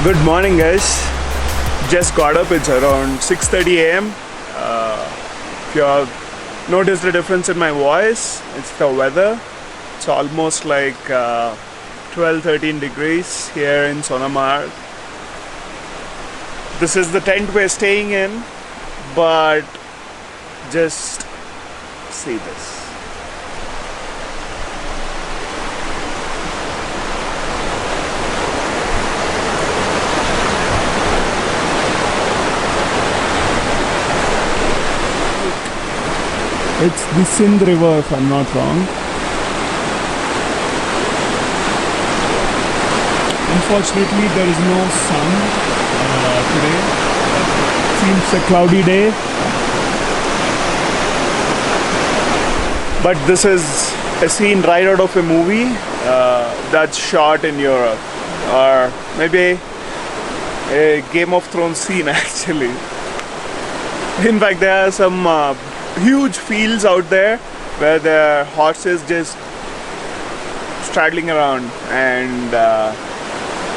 Good morning, guys. Just got up. It's around 6:30 a.m. If you have noticed the difference in my voice, it's the weather. It's almost like 12-13 degrees here in Sonamarg. This is the tent we're staying in, but just see this. It's the Sindh River, if I'm not wrong. Unfortunately, there is no sun today. Seems a cloudy day. But this is a scene right out of a movie that's shot in Europe. Or maybe a Game of Thrones scene, actually. In fact, there are some huge fields out there where there are horses just straddling around, and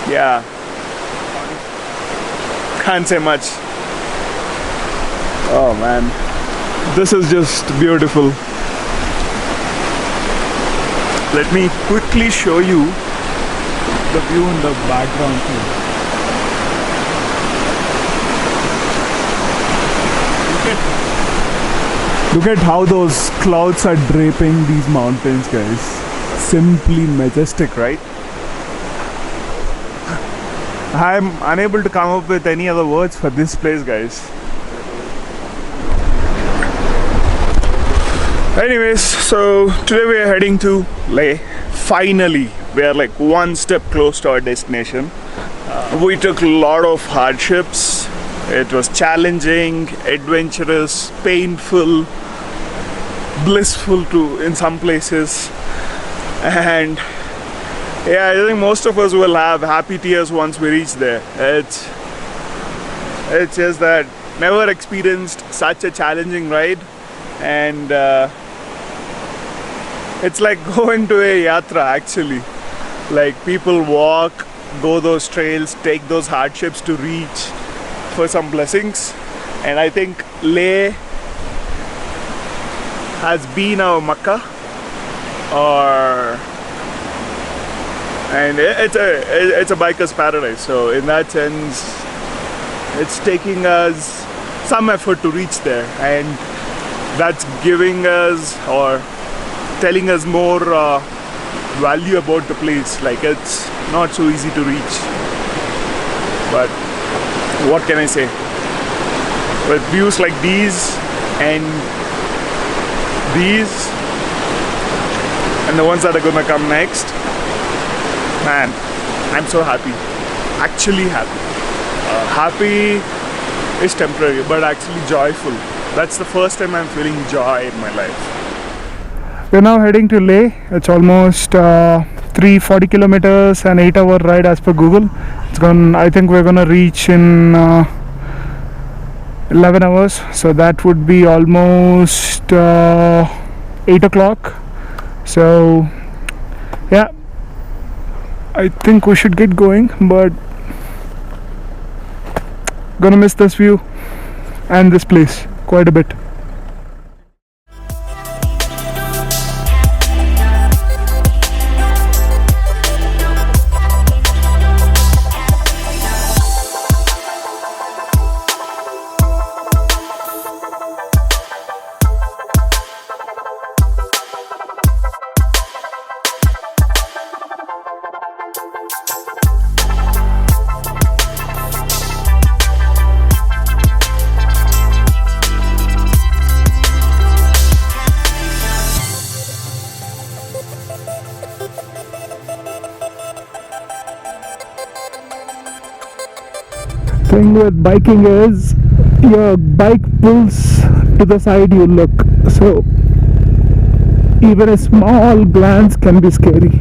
yeah, can't say much. Oh man, this is just beautiful. Let me quickly show you the view in the background here. Look at how those clouds are draping these mountains, guys. Simply majestic, right? I'm unable to come up with any other words for this place, guys. Anyways, so today we are heading to Leh. Finally, we are like one step close to our destination. We took a lot of hardships. It was challenging, adventurous, painful, blissful too in some places, and yeah, I think most of us will have happy tears once we reach there. It's just that never experienced such a challenging ride, and it's like going to a yatra actually. Like people walk, go those trails, take those hardships to reach for some blessings, and I think Leh has been our Makkah, and it's a biker's paradise. So in that sense, it's taking us some effort to reach there, and that's giving us or telling us more value about the place. Like it's not so easy to reach, but what can I say? With views like these and the ones that are gonna come next, man, I'm so happy. Actually happy. Happy is temporary, but actually joyful. That's the first time I'm feeling joy in my life. We're now heading to Leh. It's almost 340 kilometers, an 8-hour ride as per Google. I think we're gonna reach in 11 hours, so that would be almost 8 o'clock. So yeah, I think we should get going, but gonna miss this view and this place quite a bit. thing with biking is your bike pulls to the side you look, so even a small glance can be scary.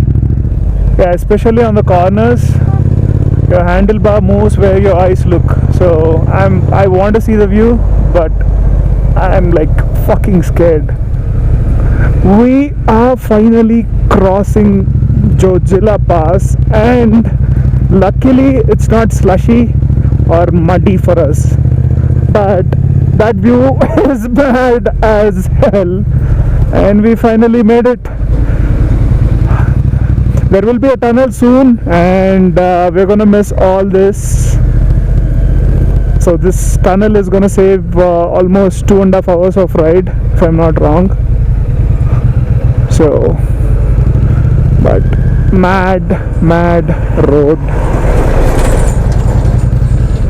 Yeah, especially on the corners, your handlebar moves where your eyes look. So I want to see the view, but I'm like fucking scared. We are finally crossing Jojila Pass, and luckily it's not slushy or muddy for us, but that view is bad as hell, and we finally made it. There will be a tunnel soon, and we're gonna miss all this. So this tunnel is gonna save almost 2.5 hours of ride, if I'm not wrong. So, but mad road.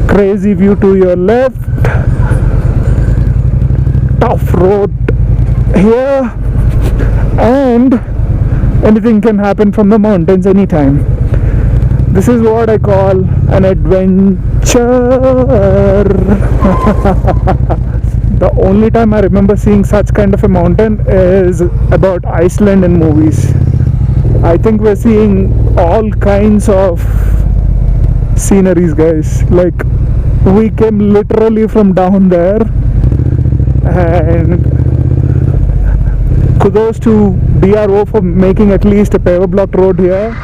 Crazy view to your left. Tough road here, and anything can happen from the mountains anytime. This is what I call an adventure. The only time I remember seeing such kind of a mountain is about Iceland in movies. I think we're seeing all kinds of sceneries, guys. Like, we came literally from down there, and kudos to DRO for making at least a paver blocked road here.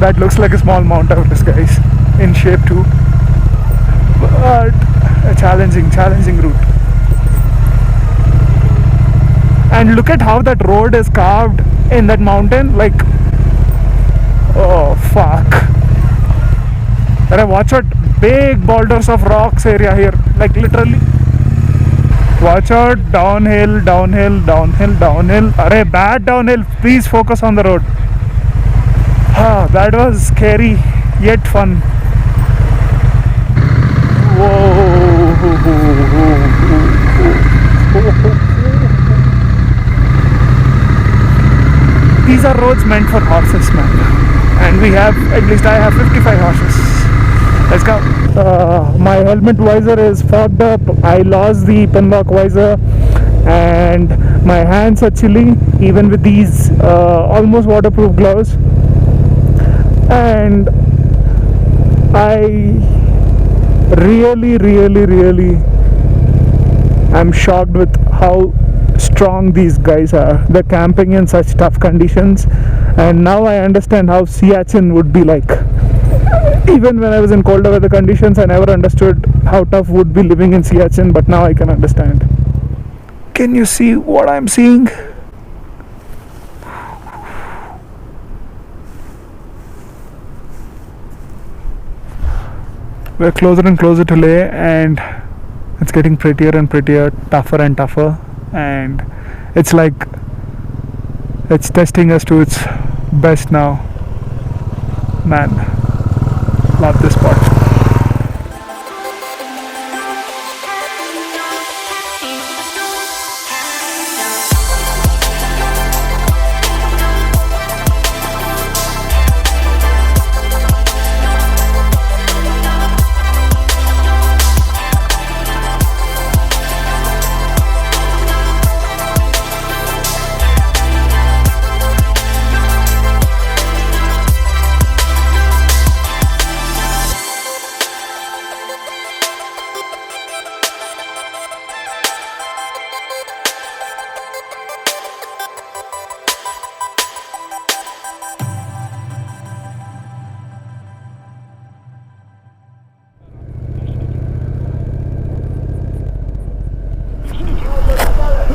That looks like a small Mount Everest, guys, in shape too, but a challenging route. And look at how that road is carved in that mountain. Like, oh fuck. Watch out, big boulders of rocks area here, like literally. Watch out, downhill. Arey, bad downhill. Please focus on the road. That was scary yet fun. Whoa. These are roads meant for horses, man. And we have, at least I have 55 horses. Let's go. My helmet visor is fogged up. I lost the pinlock visor, and my hands are chilly even with these almost waterproof gloves. And I really am shocked with how strong these guys are. They're camping in such tough conditions, and now I understand how Siachen would be like. Even when I was in colder weather conditions, I never understood how tough would be living in Siachen, but now I can understand. Can you see what I'm seeing? We're closer and closer to Leh, and it's getting prettier and prettier, tougher and tougher, and it's like it's testing us to its best now. Man, love this spot.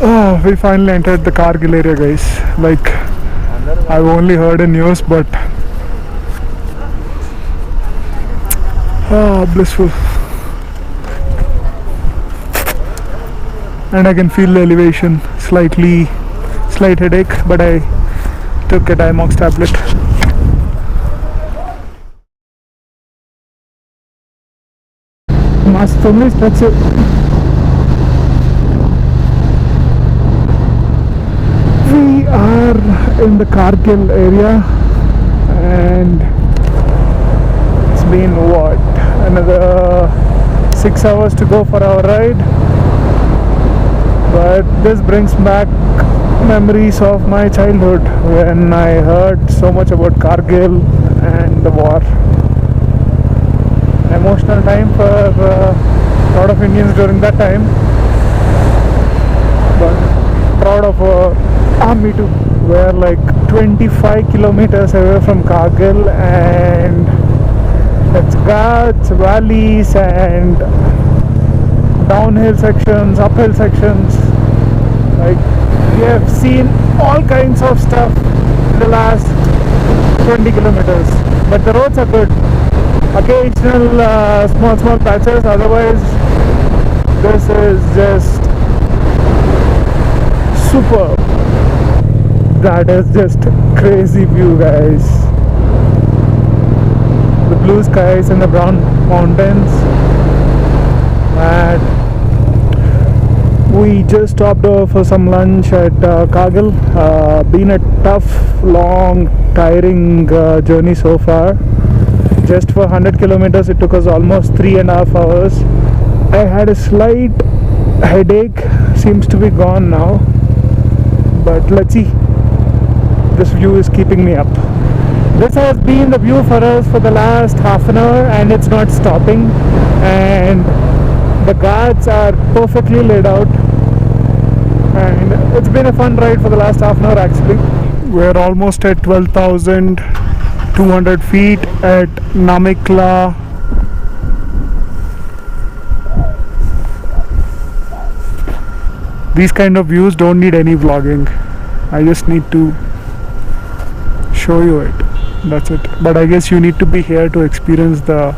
Oh, we finally entered the Kargil area, guys. Like, I've only heard in news, but blissful. And I can feel the elevation, slight headache, but I took a Dimox tablet. must only stretch it. We are in the Kargil area, and it's been what, another 6 hours to go for our ride. But this brings back memories of my childhood when I heard so much about Kargil and the war. Emotional time for a lot of Indians during that time, but proud of our army too. We're like 25 kilometers away from Kargil, and it's ghats, valleys, and downhill sections, uphill sections. Like, we have seen all kinds of stuff in the last 20 kilometers, but the roads are good. Occasional small patches, otherwise this is just superb. That is just crazy view, guys. The blue skies and the brown mountains. And we just stopped over for some lunch at Kargil. Been a tough, long, tiring journey so far. Just for 100 kilometers it took us almost 3.5 hours. I had a slight headache, seems to be gone now, but let's see. This view is keeping me up. This has been the view for us for the last half an hour, and it's not stopping, and the ghats are perfectly laid out, and it's been a fun ride for the last half an hour actually. We're almost at 12,200 feet at Namikla. These kind of views don't need any vlogging. I just need to show you it. That's it. But I guess you need to be here to experience the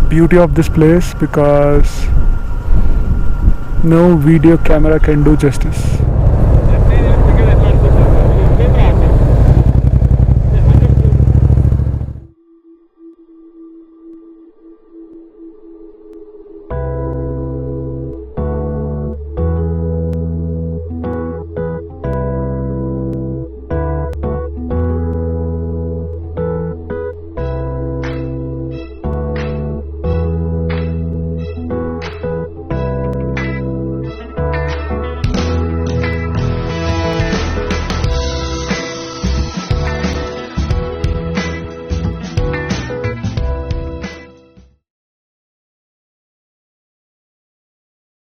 beauty of this place, because no video camera can do justice.